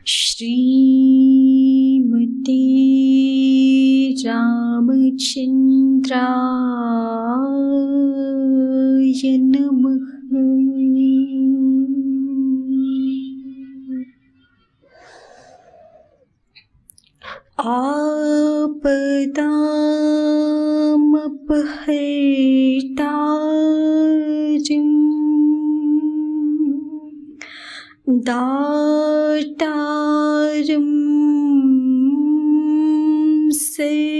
श्रीमते रामचन्द्राय नमः। आपदामपहर्तारं दातारं सर्वसम्पदां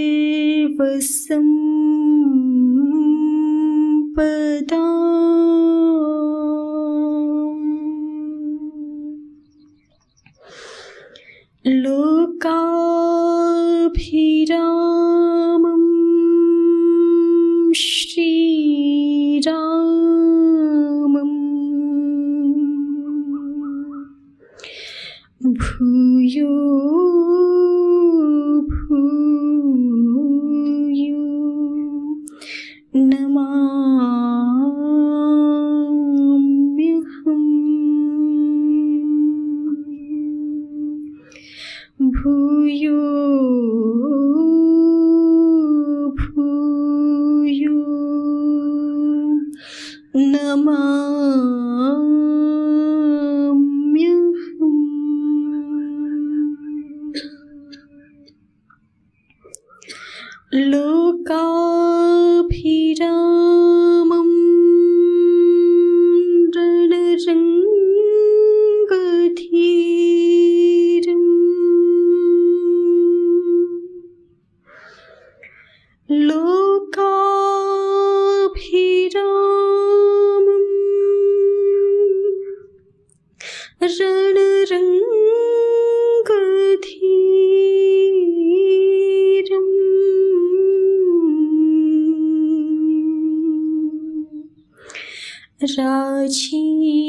लोकाभिरामं श्रीरामं भूयो भूयो नमाम्यहम्। भूयो भूयो नमाम्यहम्। लोकाभिरामं रणरङ्गधीरम् लोकाभिरामं रणरङ्गधीरम् राजीवनेत्रम्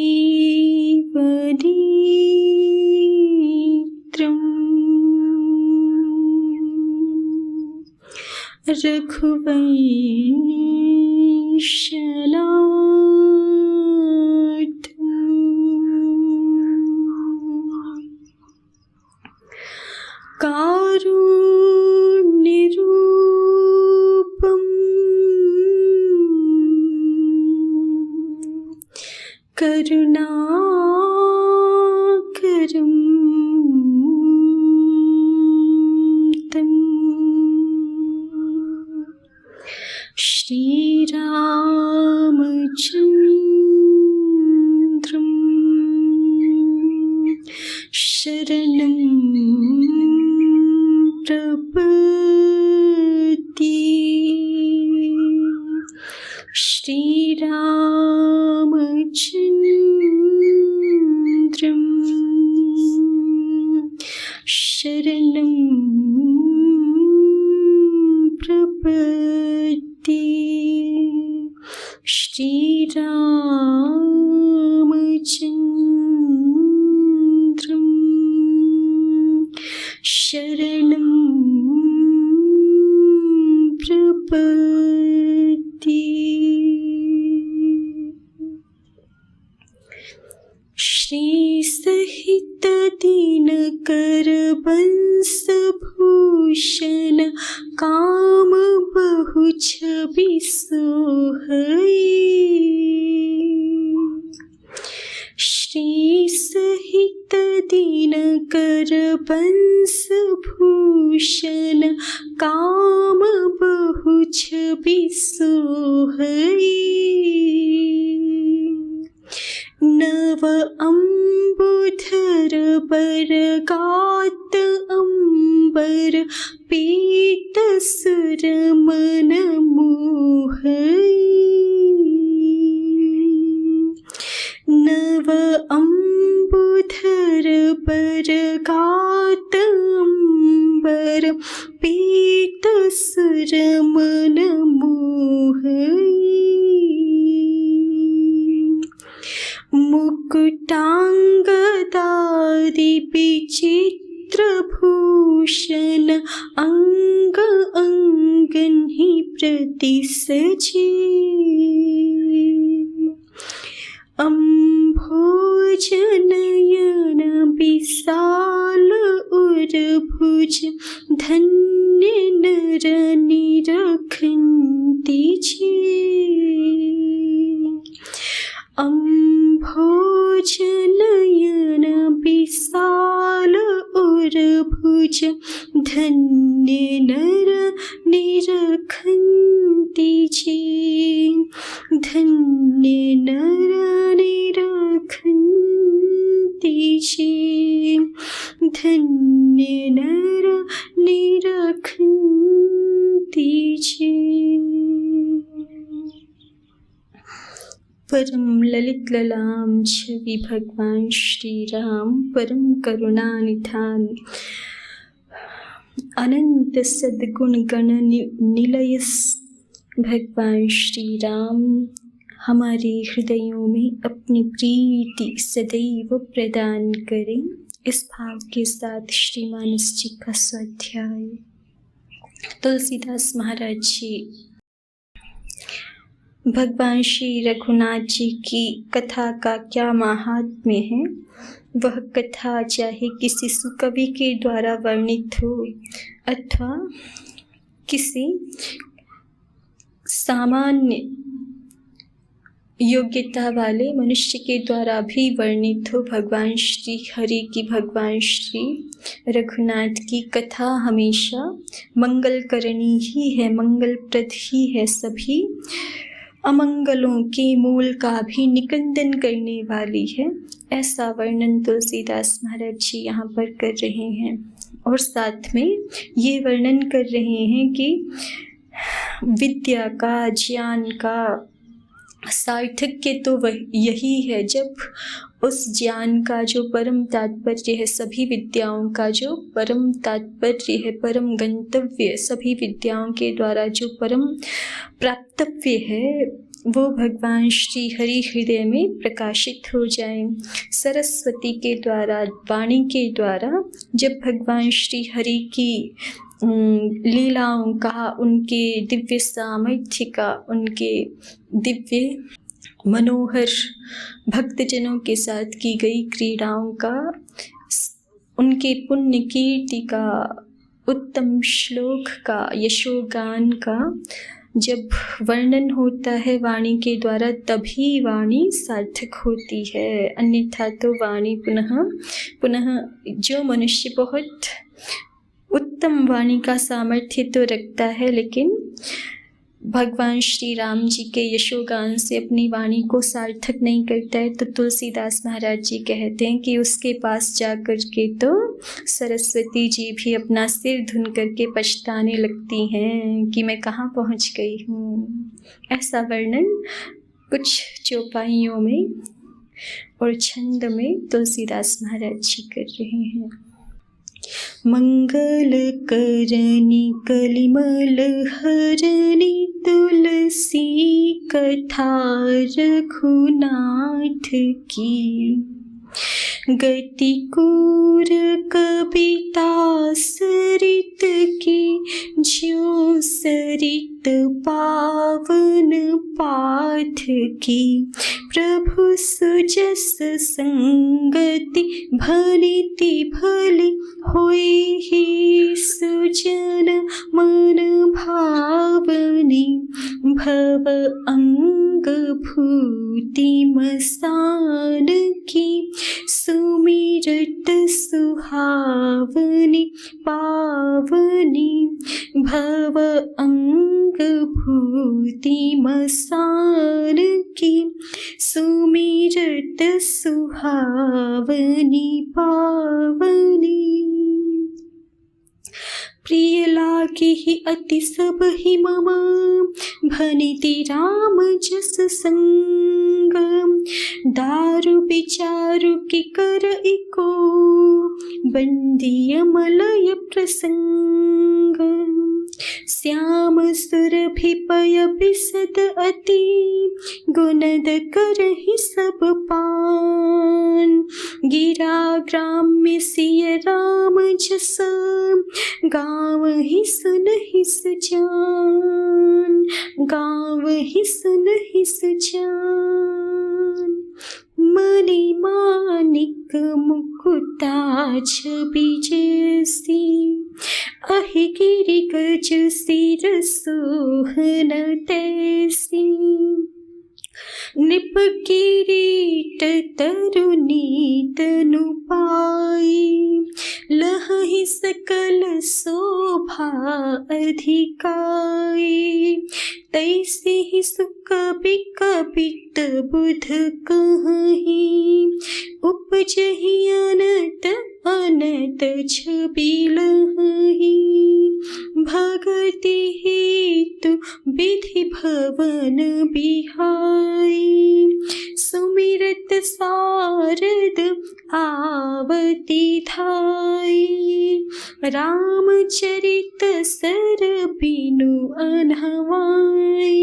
रघुवंशनाथम् कारुण्यरूपम् करुणाकरं तं श्रीरामचन्द्रं शरणं प्रपद्ये। श्रीरामचन्द्रं शरणं प्रपद्ये। श्रीरामचन्द्रं शरणं प्रपद्ये। श्रीसहित दिनकरवंशभूषण काम बहुछवि सोहई। श्रीसहित दिनकरवंशभूषण काम बहुछवि सोहई। नव अम्बुधर बरगात अम्बर पीत सुर मन मोहई। नव अम्बुधर बरगात अम्बर पीत सुर मन मोहई। मुकुटांगदारि विचित्रभूषण अंग अंगन्हि प्रतिसजे। अम्भोजनयन विशाल उर्भुज धन्य नर निरखन्ति छे। अम्भोजनयन विशाल उर्भुज धन्य नर निरखन्ति छे। धन्य नर निरखन्ति छे। धन्य नर निरखन्ति छे। परम ललित ललाम छवि भगवान श्री राम, परम करुणा निधान अनंत सद्गुण गण निलय भगवान श्री राम हमारे हृदयों में अपनी प्रीति सदैव प्रदान करें। इस भाव के साथ श्री मानस जी का स्वाध्याय। तुलसीदास महाराज जी भगवान श्री रघुनाथ जी की कथा का क्या महात्म्य है, वह कथा चाहे किसी सुकवि के द्वारा वर्णित हो अथवा किसी सामान्य योग्यता वाले मनुष्य के द्वारा भी वर्णित हो, भगवान श्री हरि की, भगवान श्री रघुनाथ की कथा हमेशा मंगल करनी ही है, मंगलप्रद ही है, सभी अमंगलों के मूल का भी निकंदन करने वाली है। ऐसा वर्णन तुलसीदास महाराज जी यहाँ पर कर रहे हैं और साथ में ये वर्णन कर रहे हैं कि विद्या का, ज्ञान का सार्थक्य तो वह यही है जब उस ज्ञान का जो परम तात्पर्य है, सभी विद्याओं का जो परम तात्पर्य है, परम गंतव्य, सभी विद्याओं के द्वारा जो परम प्राप्तव्य है, वो भगवान श्री हरि हृदय में प्रकाशित हो जाए। सरस्वती के द्वारा, वाणी के द्वारा जब भगवान श्री हरि की लीलाओं का, उनके दिव्य सामर्थ्य का, उनके दिव्य मनोहर भक्तजनों के साथ की गई क्रीड़ाओं का, उनके पुण्य कीर्ति का, उत्तम श्लोक का, यशोगान का जब वर्णन होता है वाणी के द्वारा, तभी वाणी सार्थक होती है। अन्यथा तो वाणी पुनः जो मनुष्य बहुत उत्तम वाणी का सामर्थ्य तो रखता है, लेकिन भगवान श्री राम जी के यशोगान से अपनी वाणी को सार्थक नहीं करता है, तो तुलसीदास महाराज जी कहते हैं कि उसके पास जाकर के तो सरस्वती जी भी अपना सिर धुन करके पछताने लगती हैं कि मैं कहाँ पहुँच गई हूँ। ऐसा वर्णन कुछ चौपाइयों में और छंद में तुलसीदास महाराज जी कर रहे हैं। मंगल करनी कलिमल हरनी तुलसी कथा रघुनाथ की, गति कूर कविता सरित की, ज्यों सरित पावन पाठ की, प्रभु सुजस संगति भनिति भली, होई ही सुजन मन भावनी, भव अंग भूति मसान की, सुमिरत सुहावनी पावनी, भव अंग भूति मसान की, सुमिरत सुहावनी पावनी। प्रिय लागे ही अति सब ही मम, भनिति राम जस संग, दारु विचारु की कर इको, बंदिय मलय प्रसंग, श्याम सुरभि पय बिसद अति, गुणद करहि सब पान, गिरा ग्राम्य सिय राम जस, गाँव ही सुन ही सुजान, गाँव ही सुन ही सुजान। मणि माणिक मुकुता छवि जैसी, अहि गिरि गज सिर सोहन तैसी। नृप किरीट तरुणी तनु पाई, लहहि सकल शोभा अधिकाई। तैसे ही सुकबि कबित बुध कहहीं, उपजहि अनत अनत छवि लहहीं। भगति हेतु विधि भवन बिहाई, सुमिरत सारद आवती धाई। रामचरित सर बिनु अनहवाई,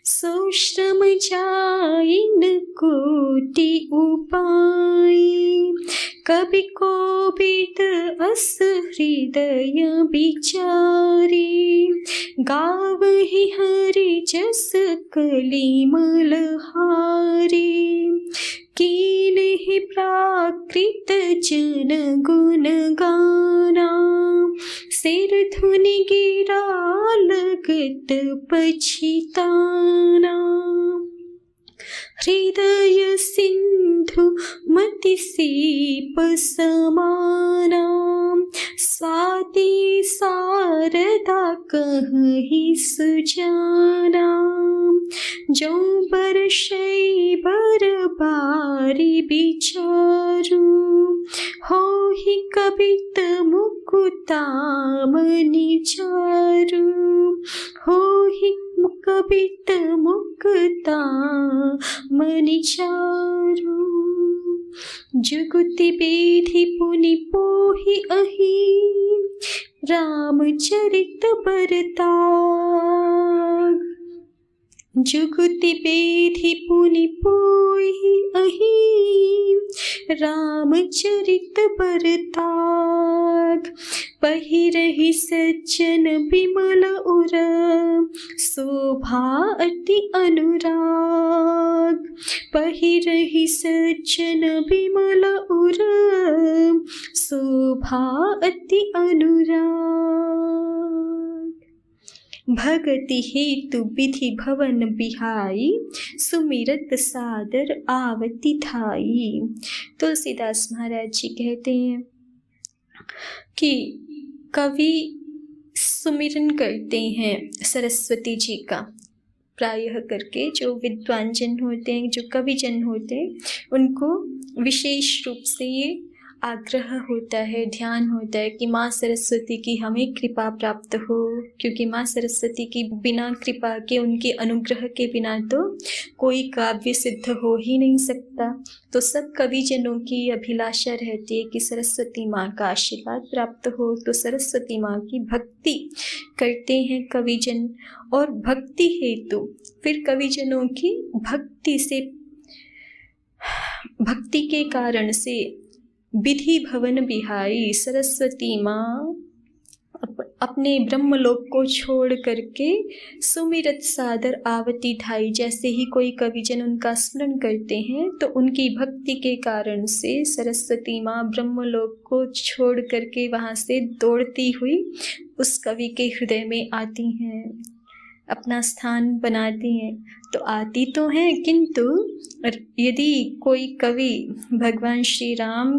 सो श्रम जाई न कोटि उपाय। कवि कोविद अस हृदय विचारी, गावहि हरि जस कलिमल हारी। कीन्हि प्राकृत जन गुण गाना, सिर धुनि गिरा लगत पछिताना। हृदय सिंधु मति सीप समाना, स्वाति शारदा कहहि सुजाना। जो बरसै बर बारी विचारू, होहि कबित मुकुता मणि चारु। होहि कबित मुकुता मणि चारु। जुगति बेधि पुनि पोहि अहि, रामचरित बरताग। जुगति बेधि पुनि पोहि अहि, रामचरित बरताग। पहिरहि सज्जन बिमल उर, शोभा अति अनुराग। पहिरहि सज्जन बिमल उर, शोभा अति अनुराग। भगति हेतु विधि भवन बिहाई, सुमिरत सादर आवती धाई। तुलसीदास महाराज जी कहते हैं कि कवि सुमिरन करते हैं सरस्वती जी का, प्रायः करके जो विद्वान जन होते हैं, जो कवि जन होते हैं, उनको विशेष रूप से ये आग्रह होता है, ध्यान होता है कि माँ सरस्वती की हमें कृपा प्राप्त हो, क्योंकि माँ सरस्वती की बिना कृपा के, उनके अनुग्रह के बिना तो कोई काव्य सिद्ध हो ही नहीं सकता। तो सब कविजनों की अभिलाषा रहती है कि सरस्वती माँ का आशीर्वाद प्राप्त हो। तो सरस्वती माँ की भक्ति करते हैं कविजन, और भक्ति हेतु फिर कविजनों की भक्ति से, भक्ति के कारण से विधि भवन बिहाई, सरस्वती माँ अपने ब्रह्मलोक को छोड़ करके सुमिरत सादर आवती धाई। जैसे ही कोई कविजन उनका स्मरण करते हैं तो उनकी भक्ति के कारण से सरस्वती माँ ब्रह्मलोक को छोड़ करके वहाँ से दौड़ती हुई उस कवि के हृदय में आती हैं, अपना स्थान बनाती हैं। तो आती तो हैं, किंतु यदि कोई कवि भगवान श्री राम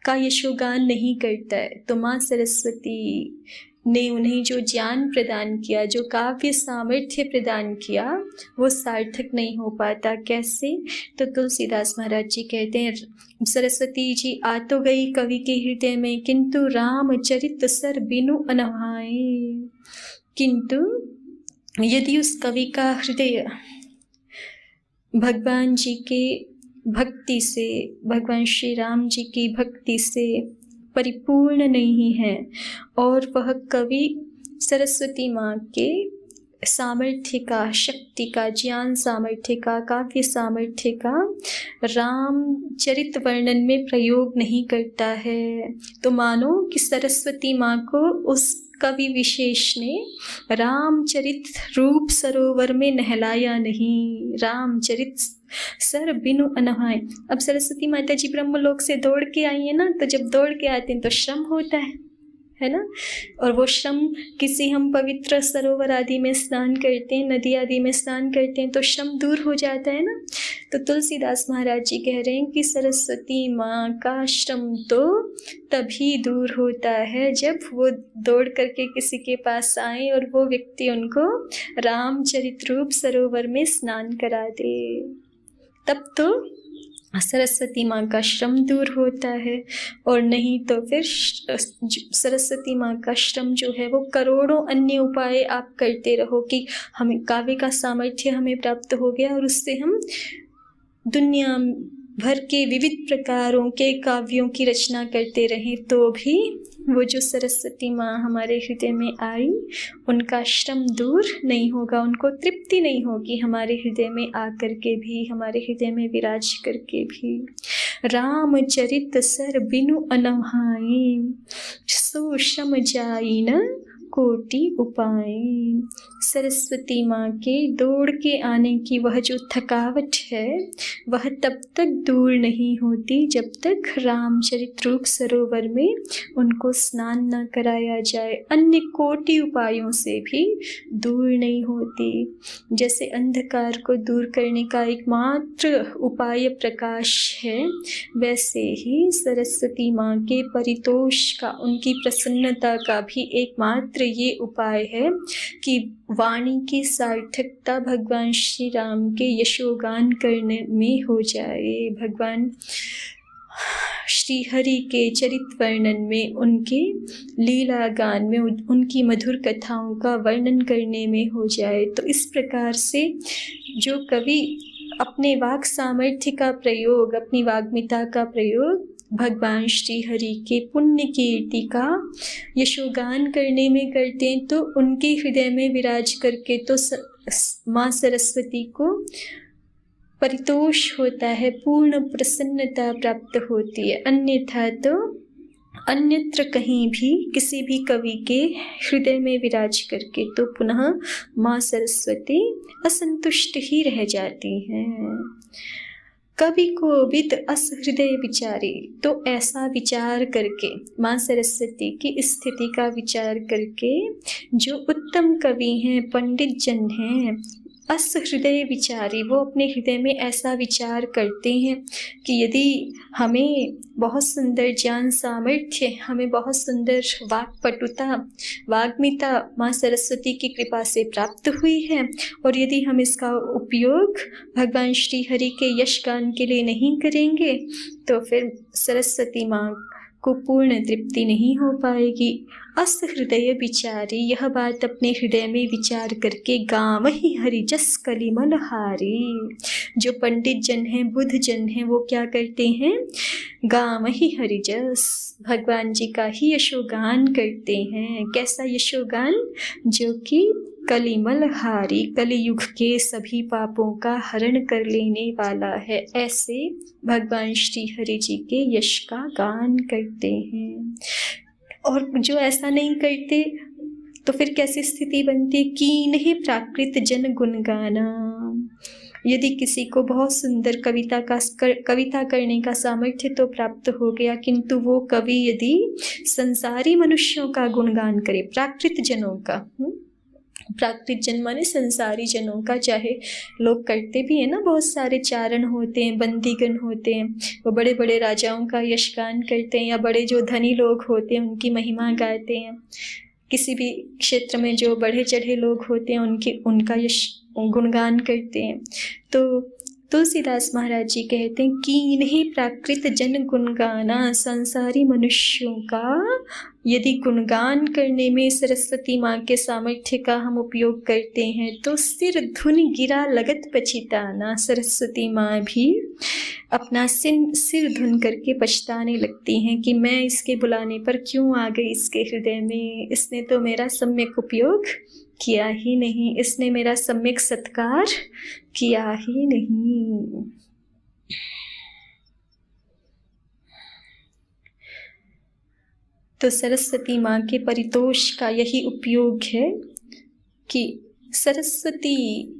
का यशोगान नहीं करता है तो माँ सरस्वती ने उन्हें जो ज्ञान प्रदान किया, जो काव्य सामर्थ्य प्रदान किया, वो सार्थक नहीं हो पाता। कैसे? तो तुलसीदास महाराज जी कहते हैं, सरस्वती जी आ तो गई कवि के हृदय में, किंतु रामचरित सर बिनु अनभाए। किंतु यदि उस कवि का हृदय भगवान जी के भक्ति से, भगवान श्री राम जी की भक्ति से परिपूर्ण नहीं है, और वह कवि सरस्वती माँ के सामर्थ्य का, शक्ति का, ज्ञान सामर्थ्य का, काव्य सामर्थ्य का रामचरित वर्णन में प्रयोग नहीं करता है, तो मानो कि सरस्वती माँ को उस कवि विशेष ने रामचरित रूप सरोवर में नहलाया नहीं, रामचरित सर बिनु अनहाए। अब सरस्वती माता जी ब्रह्मलोक से दौड़ के आई है ना, तो जब दौड़ के आते हैं तो श्रम होता है ना, और वो श्रम किसी हम पवित्र सरोवर आदि में स्नान करते हैं, नदी आदि में स्नान करते हैं तो श्रम दूर हो जाता है ना। तो तुलसीदास महाराज जी कह रहे हैं कि सरस्वती माँ का श्रम तो तभी दूर होता है जब वो दौड़ करके किसी के पास आए और वो व्यक्ति उनको रामचरित रूप सरोवर में स्नान करा दे, तब तो सरस्वती माँ का श्रम दूर होता है। और नहीं तो फिर सरस्वती माँ का श्रम जो है वो करोड़ों अन्य उपाय आप करते रहो कि हमें काव्य का सामर्थ्य हमें प्राप्त हो गया और उससे हम दुनिया भर के विविध प्रकारों के काव्यों की रचना करते रहें, तो भी वो जो सरस्वती माँ हमारे हृदय में आई उनका श्रम दूर नहीं होगा, उनको तृप्ति नहीं होगी हमारे हृदय में आकर के भी, हमारे हृदय में विराज करके भी। रामचरित सर बिनु अनहाए, सो श्रम जाई न कोटि उपाय। सरस्वती माँ के दौड़ के आने की वह जो थकावट है वह तब तक दूर नहीं होती जब तक रामचरित रूप सरोवर में उनको स्नान न कराया जाए, अन्य कोटि उपायों से भी दूर नहीं होती। जैसे अंधकार को दूर करने का एकमात्र उपाय प्रकाश है, वैसे ही सरस्वती माँ के परितोष का, उनकी प्रसन्नता का भी एकमात्र ये उपाय है कि वाणी की सार्थकता भगवान श्री राम के यशोगान करने में हो जाए, भगवान श्री हरि के चरित वर्णन में, उनके लीला गान में, उनकी मधुर कथाओं का वर्णन करने में हो जाए। तो इस प्रकार से जो कवि अपने वाक सामर्थ्य का प्रयोग, अपनी वाग्मिता का प्रयोग भगवान श्री हरि के पुण्य कीर्ति का यशोगान करने में करते हैं, तो उनके हृदय में विराज करके तो माँ सरस्वती को परितोष होता है, पूर्ण प्रसन्नता प्राप्त होती है। अन्यथा तो अन्यत्र कहीं भी किसी भी कवि के हृदय में विराज करके तो पुनः माँ सरस्वती असंतुष्ट ही रह जाती हैं। कवि को विद अस हृदय विचारे, तो ऐसा विचार करके, माँ सरस्वती की स्थिति का विचार करके जो उत्तम कवि हैं, पंडित जन हैं, अस हृदय विचारी, वो अपने हृदय में ऐसा विचार करते हैं कि यदि हमें बहुत सुंदर ज्ञान सामर्थ्य, हमें बहुत सुंदर वाक्पटुता, वाग्मिता माँ सरस्वती की कृपा से प्राप्त हुई है, और यदि हम इसका उपयोग भगवान श्री हरि के यश गान के लिए नहीं करेंगे तो फिर सरस्वती माँ को पूर्ण तृप्ति नहीं हो पाएगी। अस हृदय विचारी, यह बात अपने हृदय में विचार करके गाँव ही हरि जस कलिमल हारी, जो पंडित जन हैं, बुद्ध जन हैं, वो क्या करते हैं, गाँव ही हरि जस, भगवान जी का ही यशोगान करते हैं। कैसा यशोगान, जो कि कलिमल हारी, कलियुग के सभी पापों का हरण कर लेने वाला है, ऐसे भगवान श्री हरि जी के यश का गान करते हैं। और जो ऐसा नहीं करते तो फिर कैसी स्थिति बनती, कीन ही प्राकृत जन गुणगाना। यदि किसी को बहुत सुंदर कविता करने का सामर्थ्य तो प्राप्त हो गया, किंतु वो कवि यदि संसारी मनुष्यों का गुणगान करे, प्राकृत जनों का, प्राकृत जन माने संसारी जनों का, चाहे लोग करते भी हैं ना, बहुत सारे चारण होते हैं, बंदीगण होते हैं, वो बड़े बड़े राजाओं का यशगान करते हैं, या बड़े जो धनी लोग होते हैं उनकी महिमा गाते हैं। किसी भी क्षेत्र में जो बढ़े चढ़े लोग होते हैं उनका यश गुणगान करते हैं। तो तुलसीदास महाराज जी कहते हैं कि इन्हें प्राकृत जन गुणगाना, संसारी मनुष्यों का यदि गुणगान करने में सरस्वती माँ के सामर्थ्य का हम उपयोग करते हैं तो सिर धुन गिरा लगत पछिताना, सरस्वती माँ भी अपना सिर धुन करके पछताने लगती हैं कि मैं इसके बुलाने पर क्यों आ गई इसके हृदय में, इसने तो मेरा सम्यक उपयोग किया ही नहीं, इसने मेरा सम्यक सत्कार किया ही नहीं। तो सरस्वती माँ के परितोष का यही उपयोग है कि सरस्वती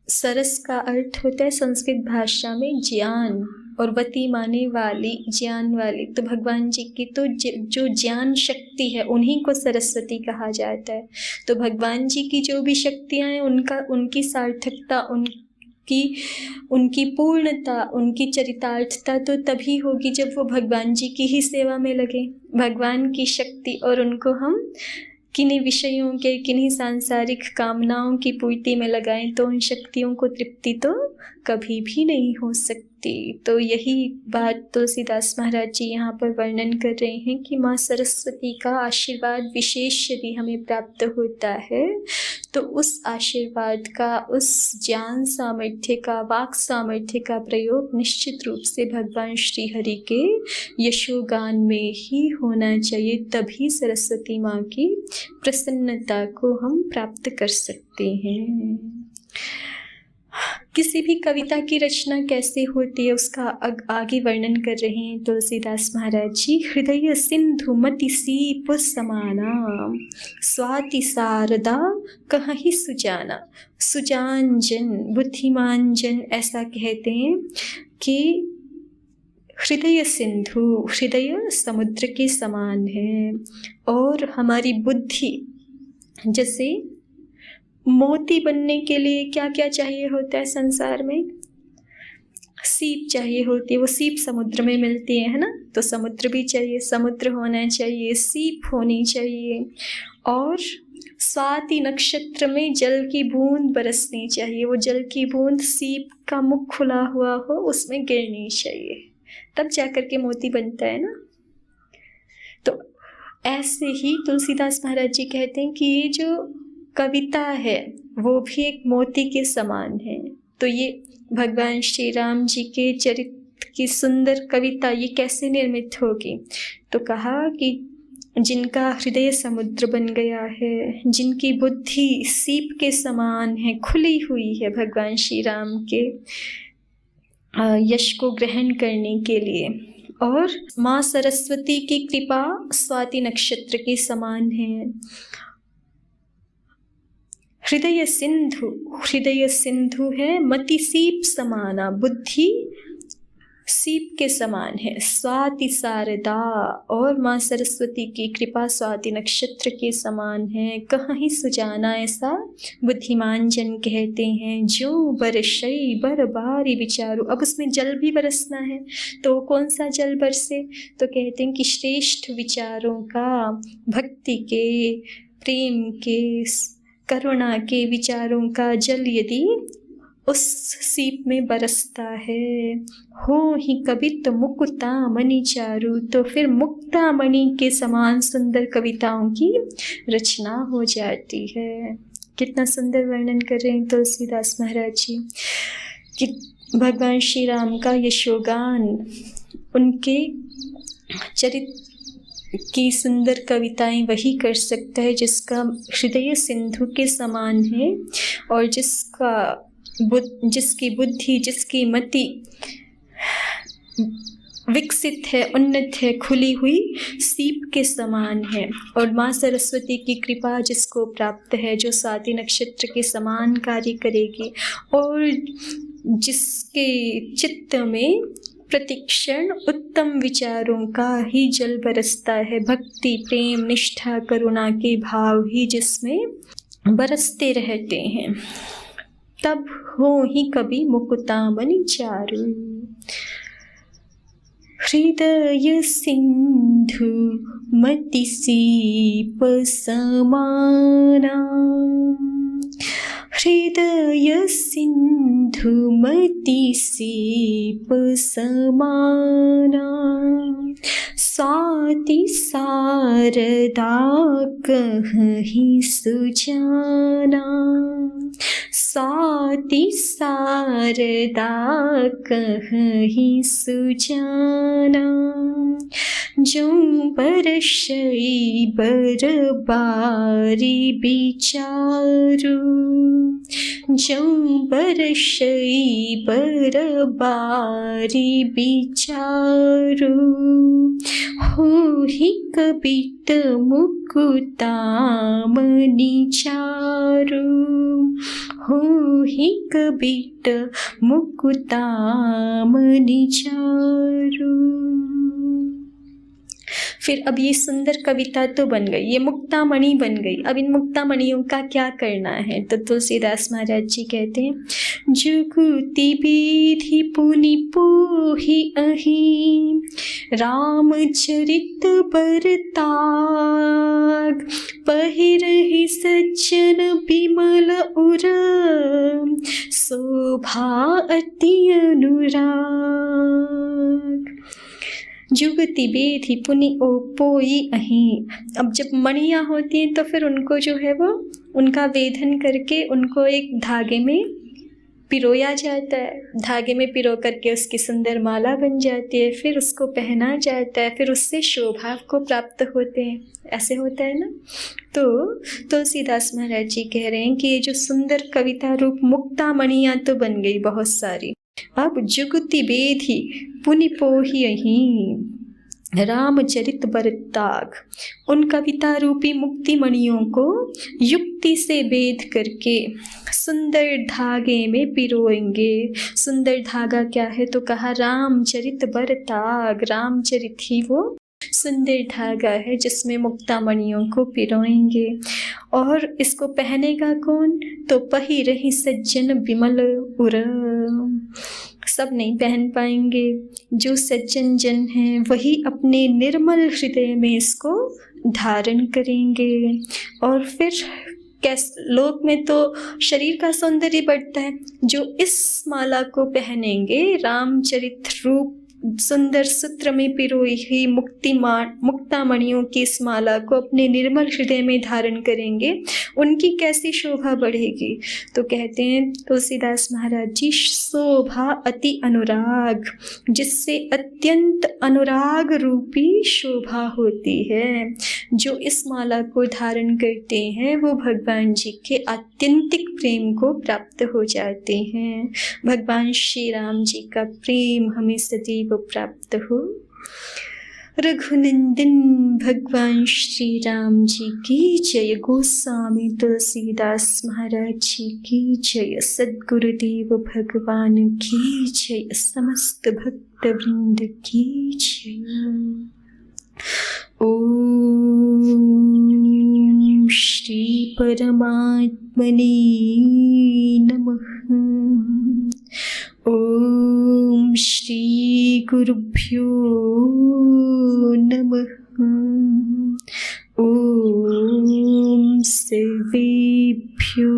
सरस का अर्थ होता है संस्कृत भाषा में ज्ञान, और वती माने वाली, ज्ञान वाली। तो भगवान जी की तो जो ज्ञान शक्ति है उन्हीं को सरस्वती कहा जाता है। तो भगवान जी की जो भी शक्तियाँ हैं उनकी सार्थकता, उनकी पूर्णता, उनकी चरितार्थता तो तभी होगी जब वो भगवान जी की ही सेवा में लगे। भगवान की शक्ति और उनको हम किन्हीं विषयों के, किन्हीं सांसारिक कामनाओं की पूर्ति में लगाएं तो उन शक्तियों को तृप्ति तो कभी भी नहीं हो सकती। तो यही बात तुलसीदास महाराज जी यहाँ पर वर्णन कर रहे हैं कि माँ सरस्वती का आशीर्वाद विशेष यदि हमें प्राप्त होता है तो उस आशीर्वाद का, उस ज्ञान सामर्थ्य का, वाक सामर्थ्य का प्रयोग निश्चित रूप से भगवान श्री हरि के यशोगान में ही होना चाहिए। तभी सरस्वती माँ की प्रसन्नता को हम प्राप्त कर सकते हैं। किसी भी कविता की रचना कैसे होती है उसका आगे वर्णन कर रहे हैं तुलसीदास महाराज जी। हृदय सिंधु मति सीप समाना, स्वाति शारदा कहीं सुजाना। सुजान जन, बुद्धिमान जन ऐसा कहते हैं कि हृदय सिंधु, हृदय समुद्र के समान है, और हमारी बुद्धि, जैसे मोती बनने के लिए क्या क्या चाहिए होता है संसार में? सीप चाहिए होती है, वो सीप समुद्र में मिलती है ना। तो समुद्र भी चाहिए, समुद्र होना चाहिए, सीप होनी चाहिए, और स्वाति नक्षत्र में जल की बूंद बरसनी चाहिए। वो जल की बूंद सीप का मुख खुला हुआ हो उसमें गिरनी चाहिए, तब जाकर के मोती बनता है ना। तो ऐसे ही तुलसीदास महाराज जी कहते हैं कि ये जो कविता है वो भी एक मोती के समान है। तो ये भगवान श्री राम जी के चरित्र की सुंदर कविता ये कैसे निर्मित होगी? तो कहा कि जिनका हृदय समुद्र बन गया है, जिनकी बुद्धि सीप के समान है, खुली हुई है भगवान श्री राम के यश को ग्रहण करने के लिए, और माँ सरस्वती की कृपा स्वाति नक्षत्र के समान है। हृदय सिंधु, हृदय सिंधु है, मति सीप समाना, बुद्धि सीप के समान है। स्वाति शारदा, और माँ सरस्वती की कृपा स्वाति नक्षत्र के समान है। कहीं सुजाना, ऐसा बुद्धिमान जन कहते हैं। जो बरसई बर बारी विचारू, अब उसमें जल भी बरसना है, तो कौन सा जल बरसे? तो कहते हैं कि श्रेष्ठ विचारों का, भक्ति के, प्रेम के, करुणा के विचारों का जल यदि उस सीप में बरसता है, हो ही कवित मुक्ता मणि चारु, तो फिर मुक्ता मणि के समान सुंदर कविताओं की रचना हो जाती है। कितना सुंदर वर्णन कर रहे हैं तुलसीदास महाराज जी कि भगवान श्री राम का यशोगान, उनके चरित्र की सुंदर कविताएं वही कर सकता है जिसका हृदय सिंधु के समान है, और जिसकी बुद्धि, जिसकी मति विकसित है, उन्नत है, खुली हुई सीप के समान है। और माँ सरस्वती की कृपा जिसको प्राप्त है, जो स्वाति नक्षत्र के समान कार्य करेगी, और जिसके चित्त में प्रतिक्षण उत्तम विचारों का ही जल बरसता है। भक्ति, प्रेम, निष्ठा, करुणा के भाव ही जिसमें बरसते रहते हैं, तब हो ही कभी मुकुता मणि चारु। हृदय सिंधु मति सीप समाना, हृदय सिंधु मति सीप समाना, स्वाति शारदा कहीं सुजाना, स्वाति शारदा कहीं सुजाना। ज्यों बरसई बरबारी बिचारू, ज्यों बरसई बरबारी बिचारू, होहि कबिट मुकुतामणि चारु, होहि कबिट मुकुतामणि चारु। फिर अब ये सुंदर कविता तो बन गई, ये मुक्तामणि बन गई। अब इन मुक्तामणियों का क्या करना है? तो तुलसीदास महाराज जी कहते हैं, जुगुति विधि पुनि पोहि अहि, रामचरित बरताग, पहिरहि सज्जन बिमल उर, शोभा अति अनुराग। जुगति बेधि पुनि पोई अहीं। अब जब मणियाँ होती हैं तो फिर उनको जो है वो उनका वेधन करके उनको एक धागे में पिरोया जाता है, धागे में पिरो करके उसकी सुंदर माला बन जाती है, फिर उसको पहना जाता है, फिर उससे शोभा को प्राप्त होते हैं। ऐसे होता है ना। तो तुलसीदास महाराज जी कह रहे हैं कि ये जो सुंदर कविता रूप मुक्तामणियाँ तो बन गई बहुत सारी, अब जुगति बेधि पुनि पोहि अहीं, रामचरित बरताग, उन कविता रूपी मुक्ति मणियों को युक्ति से बेध करके सुंदर धागे में पिरोएंगे। सुंदर धागा क्या है? तो कहा रामचरित बरताग, रामचरित ही वो सुंदर धागा है जिसमें मुक्तामणियों को पिरोएंगे। और इसको पहनेगा कौन? तो पहिरहि सज्जन बिमल उर, सब नहीं पहन पाएंगे, जो सज्जन जन हैं वही अपने निर्मल हृदय में इसको धारण करेंगे। और फिर लोक में तो शरीर का सौंदर्य बढ़ता है, जो इस माला को पहनेंगे, रामचरित रूप सुंदर सूत्र में पिरोई हुई मुक्तामणियों की इस माला को अपने निर्मल हृदय में धारण करेंगे, उनकी कैसी शोभा बढ़ेगी। तो कहते हैं तुलसीदास महाराज जी, शोभा अति अनुराग, जिससे अत्यंत अनुराग रूपी शोभा होती है। जो इस माला को धारण करते हैं वो भगवान जी के आत्यंतिक प्रेम को प्राप्त हो जाते हैं। भगवान श्री राम जी का प्रेम हमें सदैव प्राप्त हो। रघुनंदन भगवान श्री राम जी की जय। गोस्वामी तुलसीदास महाराज जी की जय। सद्गुरुदेव भगवान की जय। समस्त भक्त वृंद की जय। ओम श्री परमात्मने नमः। ओम श्री गुरुभ्यो नमः। ओम सर्वेभ्यो